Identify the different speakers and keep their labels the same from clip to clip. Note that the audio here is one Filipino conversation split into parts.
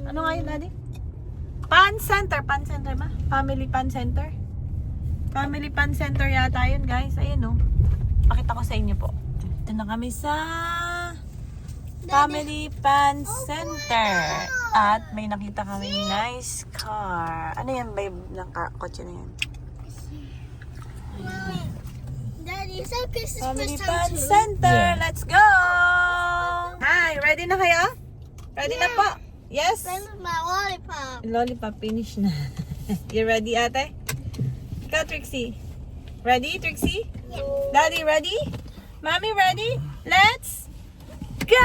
Speaker 1: Ano nga yun, Daddy? Pan Center ba? Family Pan Center. Family Pan Center yata yun, guys. Ayun, oh. Pakita ko sa inyo po. Dito na kami sa Family Pan Center. At may nakita kami nice car. Ano yan, babe? Ng kotse na yan.
Speaker 2: Daddy, it's okay.
Speaker 1: Family Pan Center.
Speaker 3: Yeah.
Speaker 1: Let's go! Hi, ready na kayo? Ready na po? Yes?
Speaker 2: Play with my lollipop.
Speaker 1: Lollipop, finish na. You ready, ate? Ikaw, Trixie. Ready, Trixie?
Speaker 2: Yeah.
Speaker 1: Daddy, ready? Mommy, ready? Let's go!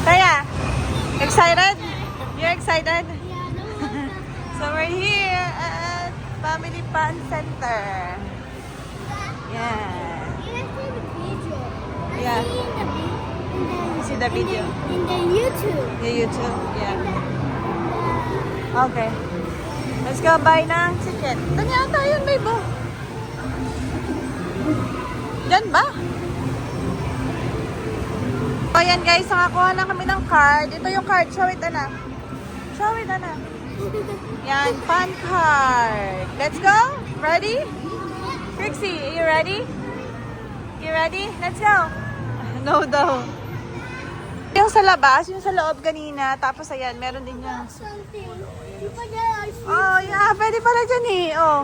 Speaker 1: Kaya, excited? You're excited?
Speaker 2: Yeah, no.
Speaker 1: So we're here at Family Pan Center. Yeah.
Speaker 2: You guys see the video?
Speaker 1: Yeah.
Speaker 2: I
Speaker 1: See the video?
Speaker 2: In the YouTube.
Speaker 1: The YouTube? Yeah. Okay. Let's go buy ng ticket. Doon yata yun, babe. Oh. Diyan ba? So, ayan guys, nakakuha na kami ng card. Ito yung card. Show it, anak. Show it, anak. Yan, fan card. Let's go. Ready? Trixie, are you ready? You ready? Let's go. No daw. Yung sa labas, yung sa loob kanina. Tapos ayan, meron din yan.
Speaker 2: Something. You forget I see.
Speaker 1: Oh, yeah. Pwede pala dyan eh. Oh.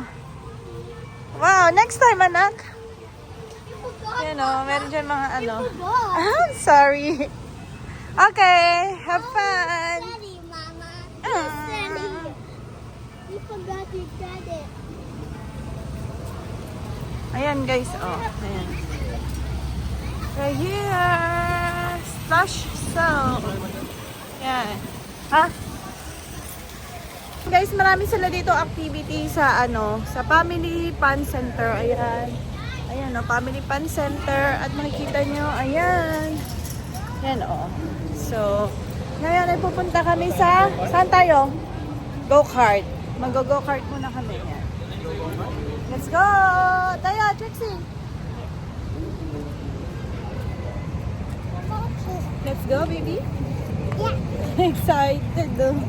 Speaker 1: Wow, next time, anak.
Speaker 2: You forgot.
Speaker 1: Yan oh, meron dyan mga ano.
Speaker 2: You forgot.
Speaker 1: Ah, sorry. Okay, have fun.
Speaker 2: Daddy, Mama.
Speaker 1: Ah.
Speaker 2: Daddy. You forgot you said it.
Speaker 1: Ayan guys, oh. Ayan. Right here. Splash zone. Yan. Ha? Guys, marami sila dito activity sa ano, sa Family Pan Center. Ayan. Ayan oh, Family Pan Center. At makikita nyo, ayan. Yan oh. So, ngayon ay pupunta kami sa, saan tayo? Go-kart. Mag-go-kart muna kami. Yan. Let's go! Tayo, Trixie! Let's go, baby!
Speaker 2: Yeah.
Speaker 1: Excited! Oh.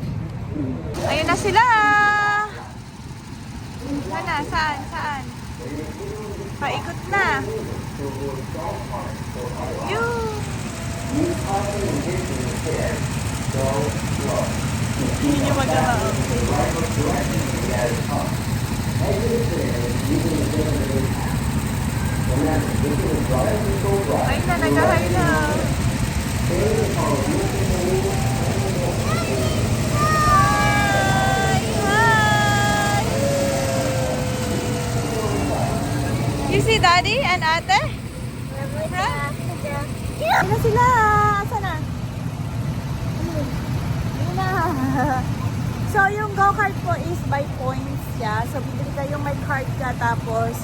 Speaker 1: Ayun na sila! Saan na? Saan? Saan? Paikot na! Yun! Hindi nyo magawa. Ay na, nagahay na. Hi! Hi! You see Daddy and Ate? Ayun na sila. Asa na? Ayun na. So, yung go-kart po is by points siya. So, bibili kayo may card ka. Tapos,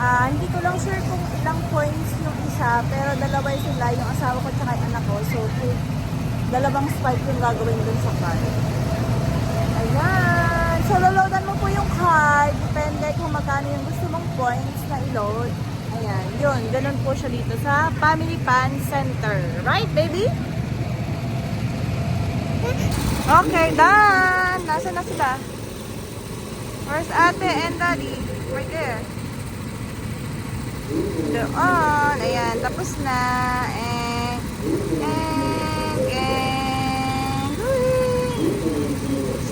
Speaker 1: hindi ko lang sure kung ilang points yung isa. Pero dalawa sila, yung asawa ko at yung anak ko. So, dalawang spike yung gagawin dun sa card. Ayan. So, loloadan mo po yung card. Depende kung magkano yung gusto mong points na i-load. Ayan. Yun. Ganun po siya dito sa Family Pan Center. Right, baby? Okay, done! Nasaan na sila? Where's Ate and Daddy? Right there. Doon. Ayan. Tapos na.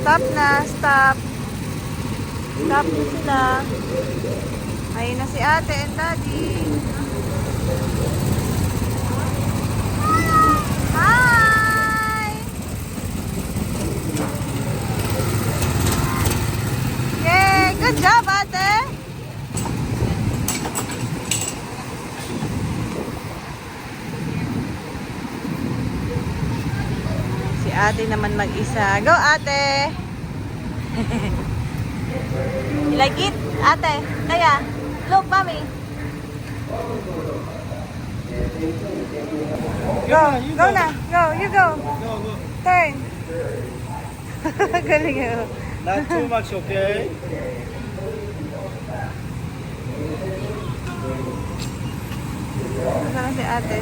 Speaker 1: Stop na. Stop. Stop na sila. Ayun na si Ate and Daddy. Hi! Yay! Good job, Ate! Si Ate naman mag-isa. Go, Ate! You like it? Ate, kaya? Look, Mommy. Go, go na. Go, you go. Turn. Galing yun.
Speaker 3: Not too much, okay?
Speaker 1: Nasaan si Ate?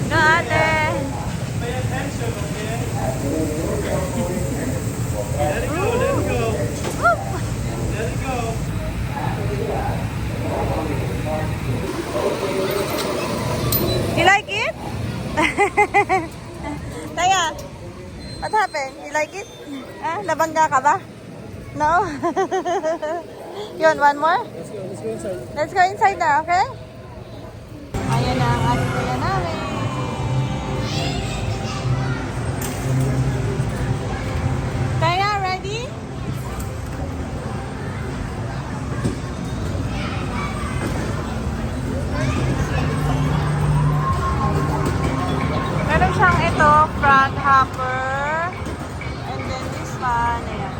Speaker 1: Go, ate.
Speaker 3: Pay attention, okay? Let it go, let it go. Let it go.
Speaker 1: You like it? Taya, what happened? You like it? Ah, nabangga ka ba? No? You want one more?
Speaker 3: Let's go inside.
Speaker 1: Let's go inside na, okay? Ayan na ang ating kuya namin. Taya, ready? Meron siyang ito, front hopper. And then this one, ayan.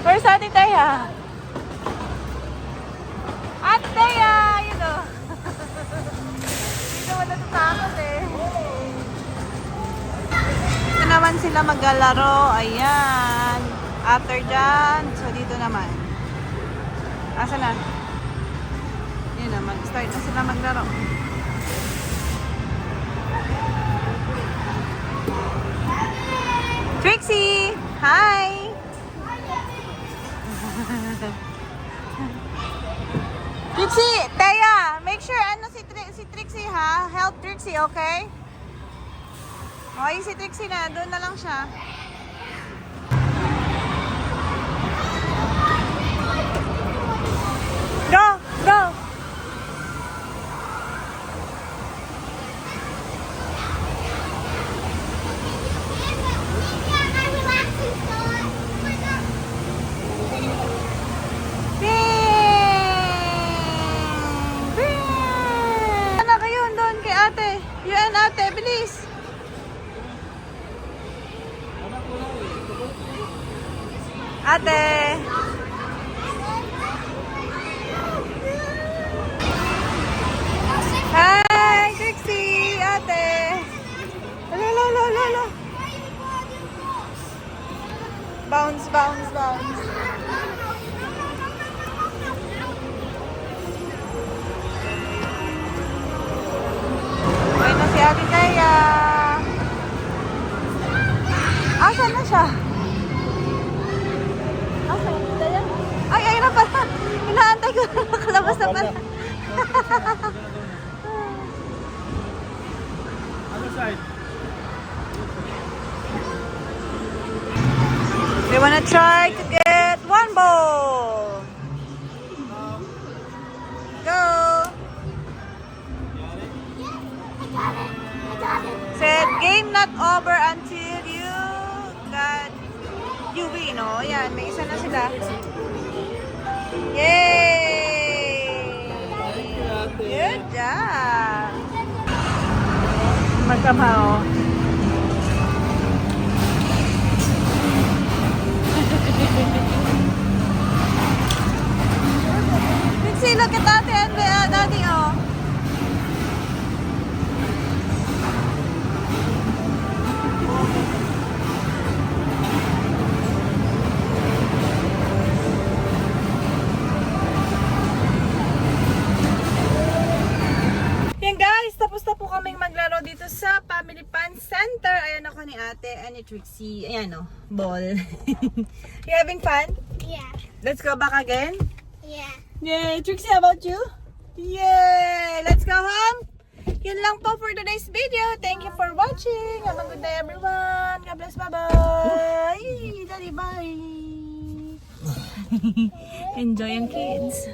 Speaker 1: Where's Ate Taya? Ate Taya! You know. Dito wala natatakot eh. Dito naman sila maglalaro. Ayan. After dyan, so dito naman. Asa na? Yun na, mag-start na sila maglaro. Trixie! Hi! Trixie! Taya! Make sure ano si Trixie ha? Help Trixie, okay? Okay, si Trixie na. Doon na lang siya. Go! Go! Ano kayo doon kay ate? You and ate, bilis! Ate! Hi, Trixie! Ate! Lala! Bounce, bounce, bounce. Ayun na si Ate Kaya. Asan na siya? Asan? Kaya? Ay, ayun na pala. Inaantay ko na nakalabas na pala.
Speaker 3: Other side.
Speaker 1: We wanna try to get one ball. Go. Said game not over until you got you win. Oh, yan. May isa na sila. Yay! Good job. Magkamao. Trixie, look at Ate and Daddy, oh. Yan guys, tapos na po kaming maglaro dito sa Family Fun Center. Ayan ako ni Ate and ni Trixie. Ayan, oh, ball. You having fun?
Speaker 2: Yeah.
Speaker 1: Let's go back again.
Speaker 2: Yeah.
Speaker 1: Yay! Trixie, how about you? Yay! Let's go home! Yun lang po for today's video. Thank you for watching. Have a good day everyone. God bless. Bye-bye. Daddy, bye. Enjoy yung kids.